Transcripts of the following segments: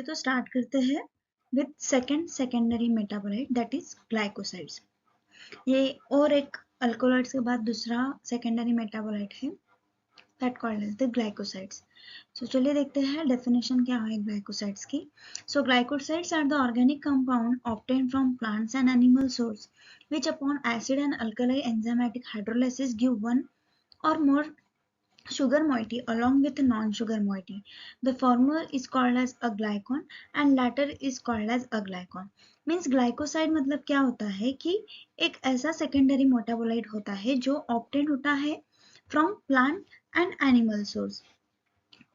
तो स्टार्ट करते हैं with secondary metabolite that is glycosides. ये और एक अल्कोहॉलाइड्स के बाद दूसरा सेकेंडरी मेटाबोलाइट है that called as the glycosides. So चलिए देखते हैं डेफिनेशन क्या है ग्लाइकोसाइड्स की। So glycosides are the organic compound obtained from plants and animal source which upon acid and alkali enzymatic hydrolysis give one or more sugar moiety along with non-sugar moiety. The former is called as a glycon and latter is called as a glycon. Means glycoside मतलब क्या होता है कि एक ऐसा secondary metabolite होता है जो ऑब्टेन होता है from plant and animal source,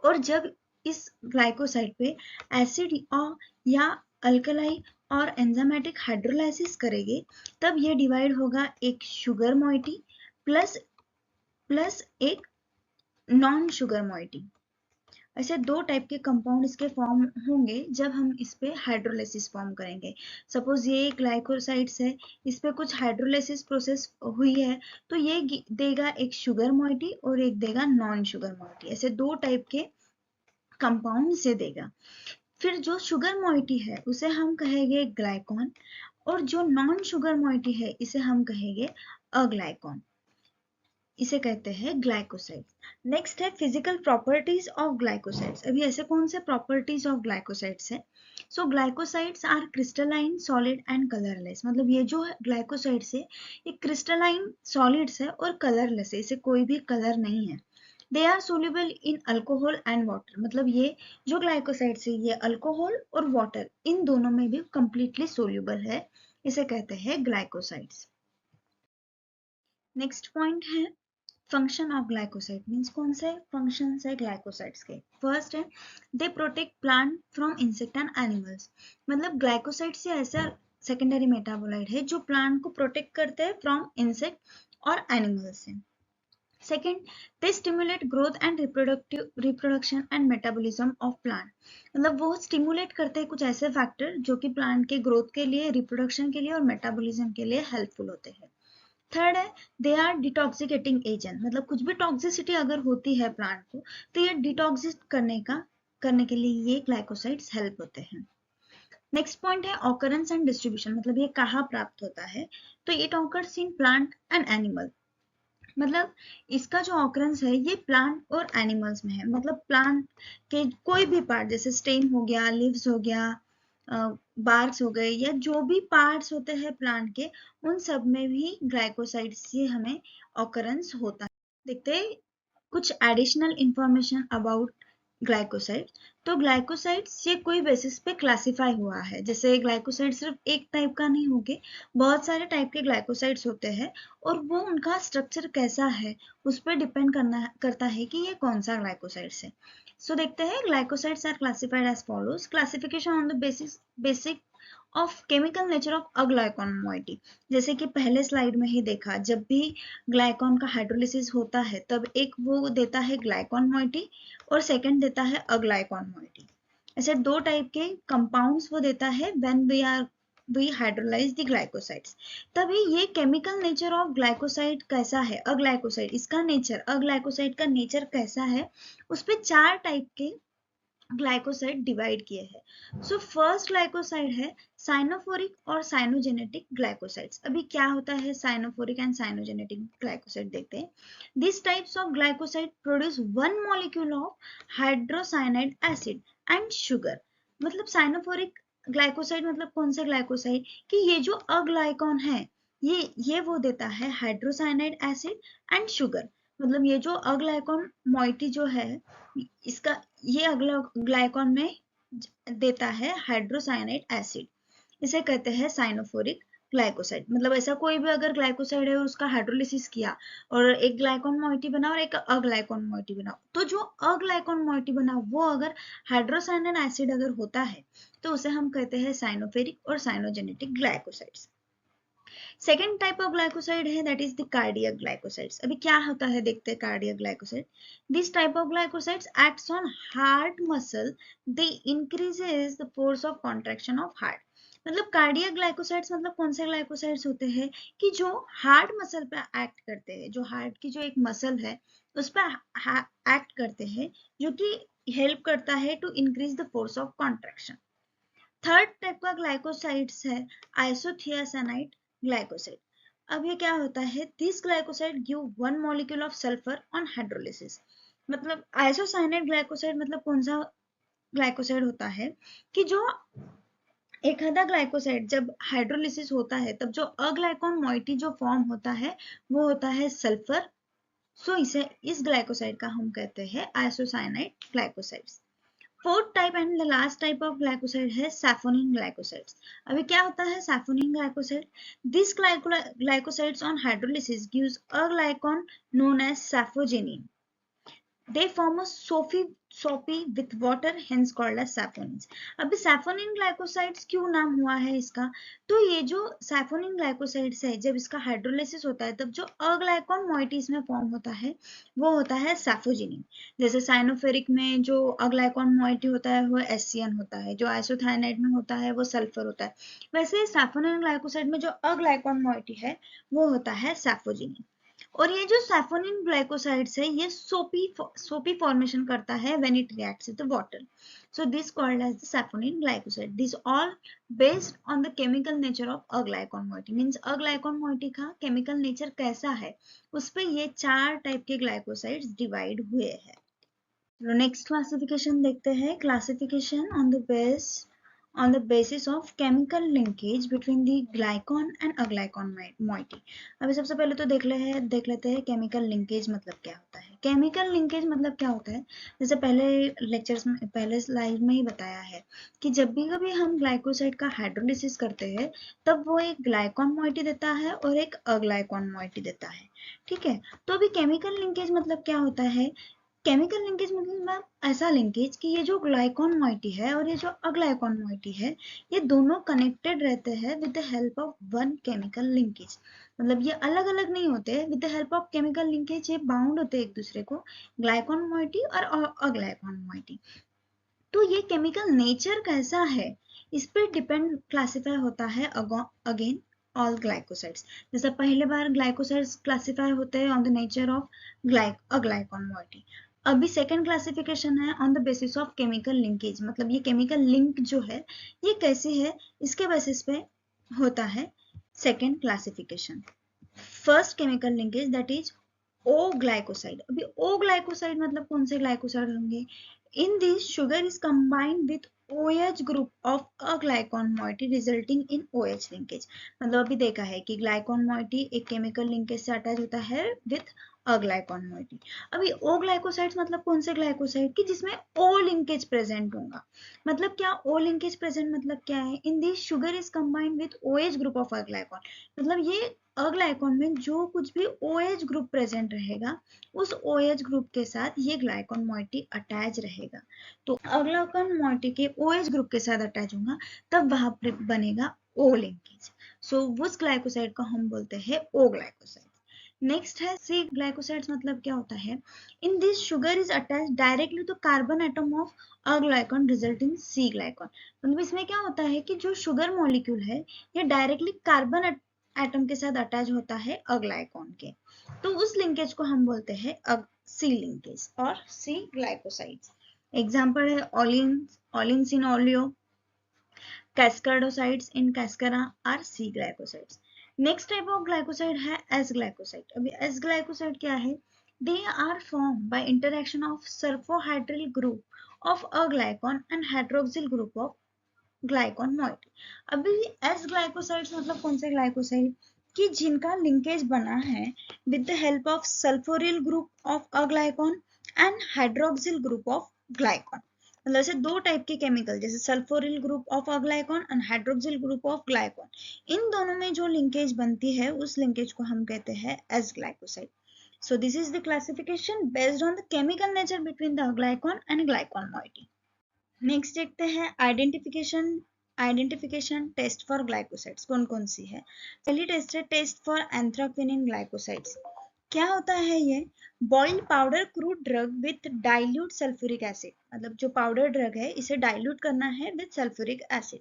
और जब इस ग्लाइकोसाइड पे एसिड और या अल्कलाई और एंजाइमेटिक हाइड्रोलाइसिस करेंगे तब ये डिवाइड होगा एक शुगर मोइटी प्लस एक नॉन शुगर मोइटी। ऐसे दो टाइप के कंपाउंड इसके फॉर्म होंगे जब हम इस पे हाइड्रोलाइसिस फॉर्म करेंगे। सपोज ये ग्लाइकोसाइड्स है, इस पे कुछ हाइड्रोलाइसिस प्रोसेस हुई है तो ये देगा एक शुगर मोइटी और एक देगा नॉन शुगर मोइटी। ऐसे दो टाइप के कंपाउंड से देगा। फिर जो शुगर मोइटी है उसे हम कहेंगे ग्लाइकॉन और जो नॉन शुगर मोइटी है इसे हम कहेंगे अग्लाइकॉन, इसे कहते हैं ग्लाइकोसाइड्स। नेक्स्ट है फिजिकल प्रॉपर्टीज ऑफ ग्लाइकोसाइड्स। अभी ऐसे कौन से प्रॉपर्टीज ऑफ ग्लाइकोसाइड्स है? So glycosides are crystalline solid and colourless. मतलब ये जो ग्लाइकोसाइड्स है ये क्रिस्टलाइन सॉलिड्स है और कलरलेस है, इसे कोई भी कलर नहीं है। They are soluble in alcohol and water. मतलब ये जो ग्लाइकोसाइड्स है ये अल्कोहल और वाटर इन दोनों में भी कंप्लीटली सोल्यूबल है, इसे कहते हैं ग्लाइकोसाइड्स। नेक्स्ट पॉइंट है फंक्शन ऑफ ग्लाइकोसाइड। मीन्स कौन से फंक्शन है ग्लाइकोसाइड्स के? फर्स्ट है they protect plant from insect and animals. मतलब ग्लाइकोसाइड से ऐसा सेकेंडरी मेटाबोलाइट है जो प्लांट को प्रोटेक्ट करते हैं फ्रॉम इंसेक्ट और एनिमल्स से। Second, they stimulate growth and reproduction and metabolism of plant. मतलब वो स्टिमुलेट करते हैं कुछ ऐसे फैक्टर जो कि प्लांट के ग्रोथ के लिए, रिप्रोडक्शन के लिए और मेटाबॉलिज्म के लिए हेल्पफुल होते हैं। थर्ड है दे आर डिटॉक्सिकेटिंग एजेंट। मतलब कुछ भी टॉक्सिसिटी अगर होती है प्लांट को तो ये डिटॉक्सिक करने के लिए ये ग्लाइकोसाइड्स हेल्प होते हैं। नेक्स्ट पॉइंट है ऑकरेंस एंड डिस्ट्रीब्यूशन। मतलब ये कहाँ प्राप्त होता है? तो it occurs in plant and animal. मतलब इसका जो ऑकरेंस है ये प्लांट और एनिमल्स में है। मतलब प्लांट के कोई भी पार्ट जैसे स्टेम हो गया, लीव्स हो गया, बार्क्स हो गए या जो भी पार्ट्स होते हैं प्लांट के उन सब में भी ग्लाइकोसाइड से हमें ऑकरेंस होता है। देखते हैं कुछ एडिशनल इंफॉर्मेशन अबाउट ग्लाइकोसाइड। तो ग्लाइकोसाइड्स ये कोई बेसिस पे क्लासिफाई हुआ है। जैसे ग्लाइकोसाइड सिर्फ एक टाइप का नहीं होके बहुत सारे टाइप के ग्लाइकोसाइड्स होते हैं और वो उनका स्ट्रक्चर कैसा है उस पर डिपेंड करता है कि ये कौन सा ग्लाइकोसाइड्स है। सो देखते हैं glycosides are classified as follows. Classification on the basic of chemical nature of aglycone moiety. जैसे कि पहले स्लाइड में ही देखा, जब भी ग्लाइकॉन का हाइड्रोलिसिस होता है तब एक वो देता है ग्लाइकॉन मोइटी और सेकंड देता है अग्लाइकॉन मोइटी। ऐसे दो टाइप के कंपाउंड्स वो देता है when we hydrolyze the glycosides। तभी ये केमिकल नेचर ऑफ ग्लाइकोसाइड कैसा है, अग्लाइकोसाइड इसका नेचर, अग्लाइकोसाइड का नेचर कैसा है, उस पे चार टाइप के ग्लाइकोसाइड डिवाइड किए हैं। सो फर्स्ट ग्लाइकोसाइड है साइनोफोरिक और साइनोजेनेटिक ग्लाइकोसाइड्स। अभी क्या होता है साइनोफोरिक एंड साइनोजेनेटिक ग्लाइकोसाइड देखते हैं। This types of glycoside produce one molecule of hydrocyanide acid and sugar. मतलब साइनोफोरिक ग्लाइकोसाइड मतलब कौन से ग्लाइकोसाइड कि ये जो अग्लाइकॉन है ये वो देता है हाइड्रोसाइनाइड एसिड एंड शुगर। मतलब ये जो अग्लाइकॉन मोइटी जो है इसका ये अगला ग्लाइकॉन में देता है हाइड्रोसाइनाइड एसिड, इसे कहते हैं साइनोफोरिक ग्लाइकोसाइड। मतलब ऐसा कोई भी अगर ग्लाइकोसाइड है उसका हाइड्रोलिसिस किया और एक ग्लाइकॉन मोइटी बना और एक अग्लाइकॉन मोइटी बना, तो जो अग्लाइकॉन मोइटी बना वो अगर हाइड्रोसाइनाइड एसिड अगर होता है तो उसे हम कहते हैं साइनोफेरिक और cyanogenetic glycosides. Second type of glycoside है that is the cardiac glycosides. अभी क्या होता है देखते हैं cardiac glycoside. This type of glycosides acts on heart muscle, they increases the force of contraction of heart. मतलब कार्डियक ग्लाइकोसाइड्स मतलब कौन से ग्लाइकोसाइड्स होते हैं कि जो हार्ट मसल पे एक्ट करते हैं, जो हार्ट की जो एक मसल है उस पर एक्ट करते हैं, जो कि हेल्प करता है to increase the force of contraction. Third type का ग्लाइकोसाइड्स है आइसोथियासानाइड ग्लाइकोसाइड। अब ये क्या होता है, this glycoside give one molecule of sulphur on hydrolysis. मतलब आइसोसाइनाइड ग्लाइकोसाइड मतलब कौन सा ग्लाइकोसाइड होता है कि जो एक आधा ग्लाइकोसाइड जब हाइड्रोलिसिस होता है तब जो अग्लाइकॉन मोइटी जो फॉर्म होता है वो होता है सल्फर। सो इसे इस ग्लाइकोसाइड का हम कहते हैं isocyanide glycosides. Fourth type and the last type of glycoside है सैफोनिन ग्लाइकोसाइड्स। अभी क्या होता है saponin glycoside, this glycosides on hydrolysis gives aglycone known as sapogenin. They form a soapy with water, hence called as saponins. अभी सैफोनिन glycosides क्यों नाम हुआ है इसका, तो ये जो सैफोनिन ग्लाइकोसाइड्स है जब इसका हाइड्रोलिसिस होता है तब जो अग्लाइकॉन मोइटी इसमें फॉर्म होता है वो होता है सैफोजिनिन। जैसे साइनोफेरिक में जो अग्लाइकॉन मोइटी होता है वो एससीएन होता है, जो आइसोथायनाइड में होता है वो सल्फर होता है, वैसे सैफोनिन ग्लाइकोसाइड में जो अग्लाइकॉन मोइटी है वो होता है सैफोजिनिन। और ये जो सैफोनिन ग्लाइकोसाइड्स है ये सोपी फॉर्मेशन करता है when it reacts with water, so this called as the saponin glycoside. This all based on the chemical nature of aglycone moiety, means aglycone moiety का केमिकल नेचर कैसा है उस पे ये चार टाइप के ग्लाइकोसाइड्स डिवाइड हुए हैं। नेक्स्ट क्लासिफिकेशन देखते हैं, classification on the basis of chemical linkage between the glycon and aglycon moiety। अभी सबसे पहले तो देख लेते हैं केमिकल लिंकेज मतलब क्या होता है। केमिकल लिंकेज मतलब क्या होता है, जैसे पहले लेक्चर्स में पहले स्लाइड में ही बताया है कि जब भी कभी हम ग्लाइकोसाइड का हाइड्रोलिसिस करते हैं तब वो एक ग्लाइकॉन मोइटी देता है और एक अग्लाइकॉन मोइटी देता है, ठीक है। तो अभी केमिकल लिंकेज मतलब क्या होता है, केमिकल लिंकेज मतलब ऐसा लिंकेज कि ये जो ग्लाइकॉन मोइटी है और ये जो अग्लाइकॉन मोइटी है ये दोनों कनेक्टेड रहते हैं with the help of one chemical linkage. मतलब ये अलग अलग नहीं होते, with the help of chemical linkage ये बाउंड होते हैं एक दूसरे को, ग्लाइकॉन मोइटी और अग्लाइकॉन मोइटी। तो ये केमिकल नेचर कैसा है इस पर डिपेंड क्लासिफाई होता है अगेन ऑल ग्लाइकोसाइड्स। जैसे पहले बार ग्लाइकोसाइड्स क्लासिफाई होते हैं on the nature of glycon moiety. अभी सेकेंड क्लासिफिकेशन है on the basis of chemical linkage, मतलब ये केमिकल लिंक जो है ये कैसे है इसके बेसिस पे होता है second classification. First chemical linkage that is O glycoside. अभी ओ ग्लाइकोसाइड मतलब कौन से ग्लाइकोसाइड होंगे, in this sugar is combined with OH group of aglycone moiety resulting in OH linkage. मतलब अभी देखा है कि ग्लाइकॉन मोइटी एक केमिकल लिंकेज से अटैच होता है विथ अ ग्लाइकॉन मोइटी। अभी ओ ग्लाइकोसाइड्स मतलब कौन से ग्लाइकोसाइड कि जिसमें ओ लिंकेज प्रेजेंट होगा। मतलब क्या ओ लिंकेज प्रेजेंट मतलब क्या है, in this sugar is combined with OH group of aglycone. मतलब ये अग्लाइकॉन में जो कुछ भी OH ग्रुप प्रेजेंट रहेगा उस OH ग्रुप के साथ ये ग्लाइकॉन मोइटी अटैच रहेगा। तो अग्लाइकॉन मोइटी के OH ग्रुप के साथ अटैच होगा तब वहां पर बनेगा O लिंकेज। सो उस ग्लाइकोसाइड को हम बोलते हैं O ग्लाइकोसाइड। नेक्स्ट है सी ग्लाइकोसाइड्स। मतलब क्या होता है, in this sugar is attach directly to carbon atom of aglycone result in C glycon. मतलब इसमें क्या होता है कि जो शुगर मॉलिक्यूल है ये डायरेक्टली कार्बन एटम के साथ अटैच होता है अग्लाइकॉन के, तो उस लिंकेज को हम बोलते हैं सी लिंकेज और सी ग्लाइकोसाइड्स। एग्जाम्पल है aloins in aloe, cascadosides in cascara are C glycosides। Next type of glycoside है एस ग्लाइकोसाइड। अभी एस ग्लाइकोसाइड क्या है, they are form by interaction of sulphydryl group of aglycone and hydroxyl group of glycon moiety. अभी S glycosides मतलब कौन से glycoside कि जिनका लिंकेज बना है with the help of sulphuryl group of aglycone and hydroxyl group of glycon. मतलब ऐसे दो टाइप के केमिकल जैसे sulphuryl group of aglycone and hydroxyl group of glycon, इन दोनों में जो लिंकेज बनती है उस लिंकेज को हम कहते हैं S glycoside. So this is the classification based on the chemical nature between the glycon and glycon moiety। Next देखते हैं आइडेंटिफिकेशन टेस्ट फॉर ग्लाइकोसाइड्स कौन कौन सी है। पहली टेस्ट है टेस्ट फॉर एंथ्राक्विनिन ग्लाइकोसाइड्स। क्या होता है ये? Boiled powder crude drug with dilute sulphuric acid, मतलब जो पाउडर ड्रग है इसे डाइल्यूट करना है विथ सल्फ्यूरिक एसिड,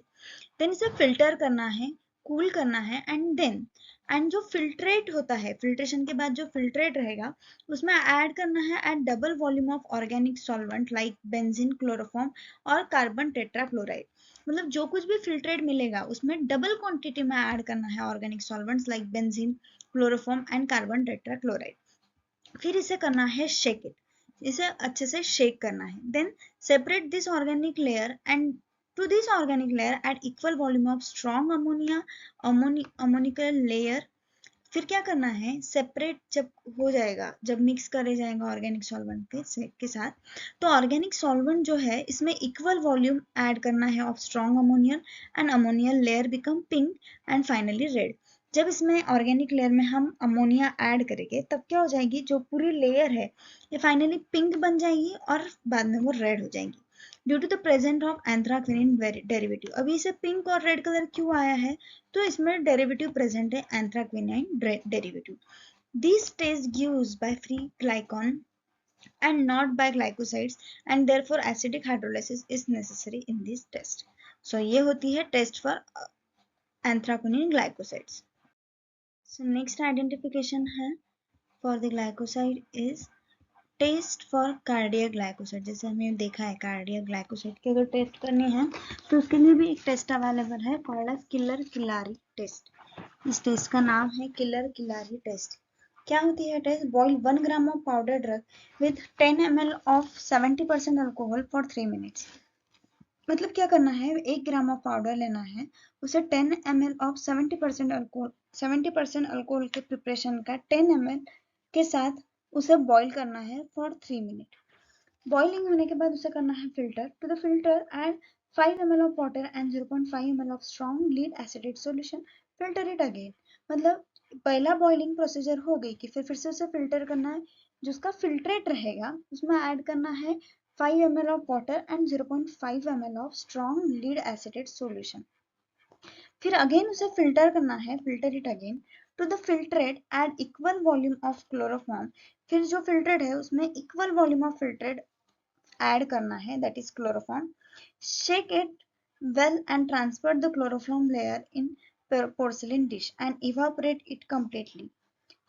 देन इसे फिल्टर करना है, कूल करना है, एंड जो फिल्ट्रेट होता है, फिल्ट्रेशन के बाद जो फिल्ट्रेट रहेगा उसमें ऐड करना है at double volume of organic solvent like benzene, chloroform और कार्बन टेट्राक्लोराइड। मतलब जो कुछ भी फिल्ट्रेट मिलेगा उसमें डबल क्वांटिटी में ऐड करना है organic solvents like benzene, chloroform and carbon tetrachloride. फिर इसे करना है शेक इट, इसे अच्छे से शेक करना है, then separate this organic layer and to this organic layer add equal volume of strong ammonia ammonical layer। फिर क्या करना है, सेपरेट जब हो जाएगा, जब मिक्स करे जाएगा ऑर्गेनिक सॉल्वेंट के साथ, तो ऑर्गेनिक सॉल्वेंट जो है इसमें इक्वल वॉल्यूम ऐड करना है of strong ammonia and ammoniacal layer become pink and finally red. जब इसमें ऑर्गेनिक लेयर में हम अमोनिया ऐड करेंगे तब क्या हो जाएगी, जो पूरी लेयर है ये फाइनली पिंक बन जाएगी और बाद में वो रेड हो जाएगी due to the present of anthraquinone derivative. अभी इसे पिंक और रेड कलर क्यों आया है, तो इसमें डेरिवेटिव प्रेजेंट है anthraquinone derivative. This test gives by free glycon and not by glycosides and therefore acidic hydrolysis is necessary in this test। so ये होती है test for anthraquinone glycosides. so next identification है for the glycoside is test for cardiac glycoside. जैसे हमें देखा है cardiac glycoside की अगर टेस्ट करनी है तो उसके लिए भी एक टेस्ट अवेलेबल है called as Keller Kalaari test. इस टेस्ट का नाम है किलर किलारी टेस्ट। क्या होती है test? Boil 1 gram of powder drug with 10 ml of 70% alcohol for 3 minutes. मतलब क्या करना है, 1 ग्राम ऑफ पाउडर लेना है, उसे 10 ml ऑफ 70% अल्कोहल के प्रिपरेशन का 10 ml के साथ उसे बॉईल करना है फॉर 3 मिनट। बॉइलिंग होने के बाद उसे करना है filter. To the filter add 5 ml of water and 0.5 ml of strong lead acetate solution, filter it again. मतलब पहला बॉइलिंग प्रोसीजर हो गई कि फिर से उसे फिल्टर करना है, जो उसका फिल्ट्रेट रहेगा उसमें ऐड करना है 5 ml of water and 0.5 ml of strong lead acetate solution। फिर अगेन उसे फिल्टर करना है, filter it again. To the filtrate add equal volume of chloroform. फिर जो फिल्ट्रेट है उसमें equal volume of filtrate add करना है, that is chloroform. Shake it well and transfer the chloroform layer in porcelain dish and evaporate it completely।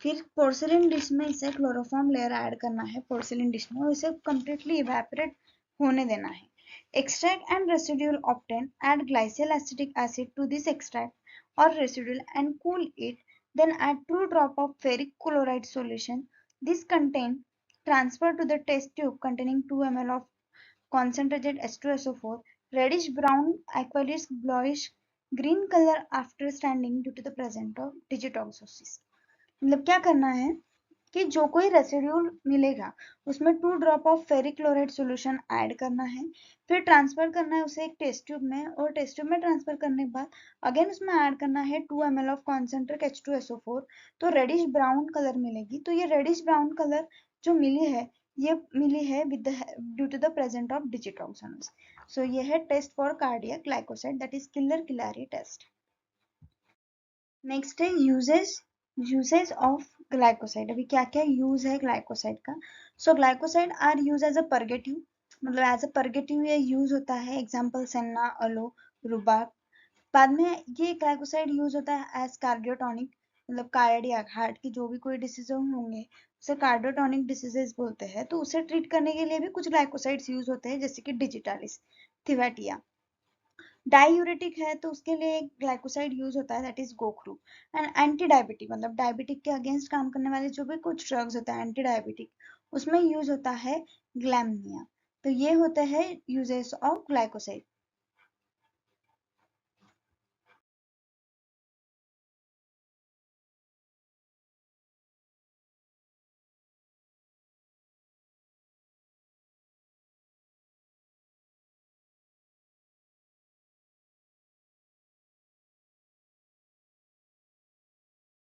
फिर porcelain dish में इसे chloroform layer add करना है पोर्सिलिन डिश में और इसे completely evaporate होने देना है। Extract and residual obtain, add glycol acetic acid to this extract or residual and cool it, then add 2 drop of ferric chloride solution। This contain transfer to the test tube containing 2 ml of concentrated H2SO4, reddish brown aqueous bluish green color after standing due to the presence of digitoxosis। मतलब क्या करना है कि जो कोई residual मिलेगा उसमें 2 drop of ferric chloride solution add करना है, फिर ट्रांसफर करना है उसे एक टेस्ट ट्यूब में, और टेस्ट ट्यूब में ट्रांसफर करने के बाद अगेन उसमें ऐड करना है 2 ml ऑफ कॉन्सेंट्रेट H2SO4। तो रेडिश ब्राउन कलर मिलेगी। तो ये रेडिश ब्राउन कलर जो मिली है ये मिली है with due to the present of digitoxins. So ये है test for cardiac glycoside, that is Keller Kalaari test. Next है यूजेज ऑफ ग्लाइकोसाइड। अभी क्या क्या यूज है ग्लाइकोसाइड का? So glycoside are use as a purgative, मतलब एज अ परगेटिव ये यूज होता है। Example senna, aloe, rhubarb. बाद में ये ग्लाइकोसाइड यूज होता है एज कार्डियोटॉनिक, मतलब कार्डियक हार्ट की जो भी कोई डिसीज होंगे उसे कार्डियोटॉनिक डिसीजेस बोलते हैं। तो उसे ट्रीट करने के लिए भी कुछ ग्लाइकोसाइड्स यूज होते हैं जैसे कि डिजिटालिस, थिवाटिया। डायूरेटिक है तो उसके लिए एक ग्लाइकोसाइड यूज होता है, दैट इज गोखरू। एंड एंटी डायबिटिक, मतलब डायबिटिक के अगेंस्ट काम करने वाले जो भी कुछ ड्रग्स होता है एंटी डायबिटिक, उसमें यूज होता है ग्लैमनिया। तो ये होते हैं यूजेस ऑफ ग्लाइकोसाइड।